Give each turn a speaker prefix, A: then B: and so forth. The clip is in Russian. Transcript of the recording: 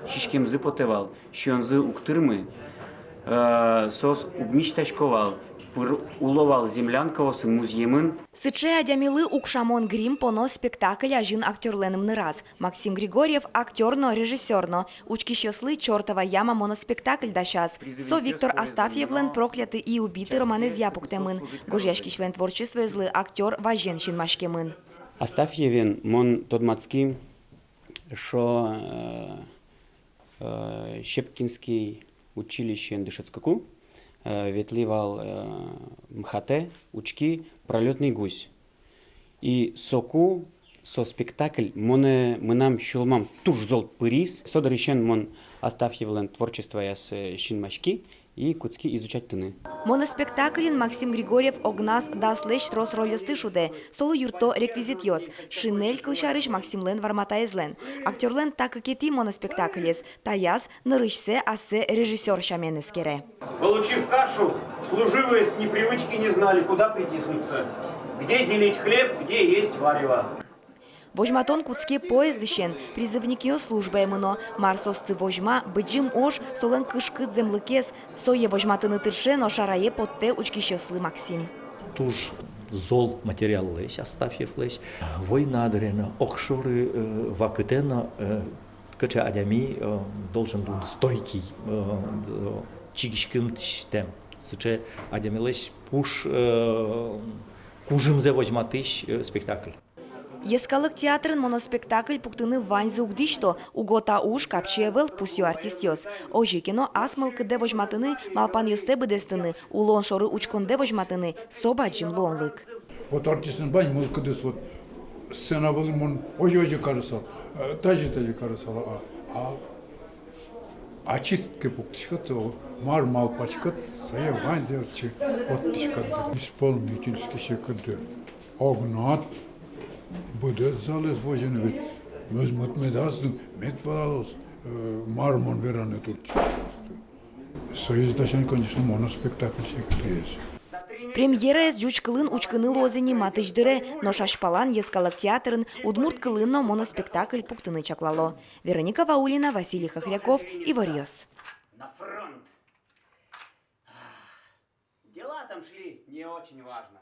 A: шишкемзы потевал, щензы уктырмы, сос убмиштачковал, уловал землянкого сын музьемын.
B: Сыче адямилы укшамон грим понос спектакль ажин актерленым ныраз. Максим Григорьев актерно, режиссерно. Учки щослы чертова яма моноспектакль дащас. Со Виктор Астафьевлен проклятый и убитый роман зяпуктемын. Гожьяшки член творчества злый актер важен шинмашкемын.
A: Астафьевен мон тодмацки, шо Щепкинский училище Дышецкаку ветливал МХТ учки пролетный гусь. И соку со спектакль мы нам щелмам туж зол пырис, содорищен мон Астафьевлен творчество яс шинмашки и куцки изучать тыны.
B: Моноспектаклин Максим Григорьев огнас даслеш рос ролесты шуде, соло юрто реквизитьос, шинель клышарыш Максимлен варматаезлен. Актерлен так и кети моноспектаклес, таяс нырышсе асе режиссер шаменескере.
C: Получив кашу, служивые с непривычки не знали, куда притиснуться, где делить хлеб, где есть варево.
B: Вожматон куцке поездыщен, призывники службы эмыно, марсосты вожма, быджим ош, солен кышкы землыкес, сое вожматыны тыршен, ошарае потте учкищеслы Максим.
D: Туж зол материал лесь, Астафьев лесь, война дрена, окшоры вакытена, кыча адями должен быть стойкий, чигишким тем, сыче адями лесь пуш кужимзе вожматыш спектакль.
B: Ескалык театрын моноспектакль пуктыны ваньзы угдишто, угота уж капчевел пусю артистьос. Ожикино асмылкы де вожматыны, малпан йосте бедестыны, улон шоры учкон де вожматыны, собаджим лонлык.
E: Вот артистин бань мылкыдыс вот сцена был мон ожи карысал, тажи карысал, а чистке пуктишкат, мар малпачкат, сая ваньзы отчи оттишкат. Исполнительский шекады, огнат, будет залез вожены ведь, возьмут медасны, медвалалос, мармон вераны тут. Союздашен, конечно, моноспектакль шекады есть.
B: Премьера с джучкылын учкыны лозени матыждыре, но шашпалан ескалык театрын удмурт кылынно моноспектакль пуктыны чаклало. Вероника Ваулина, Василий Хохряков, Иворьос.
C: На фронт. Дела там шли не очень важно.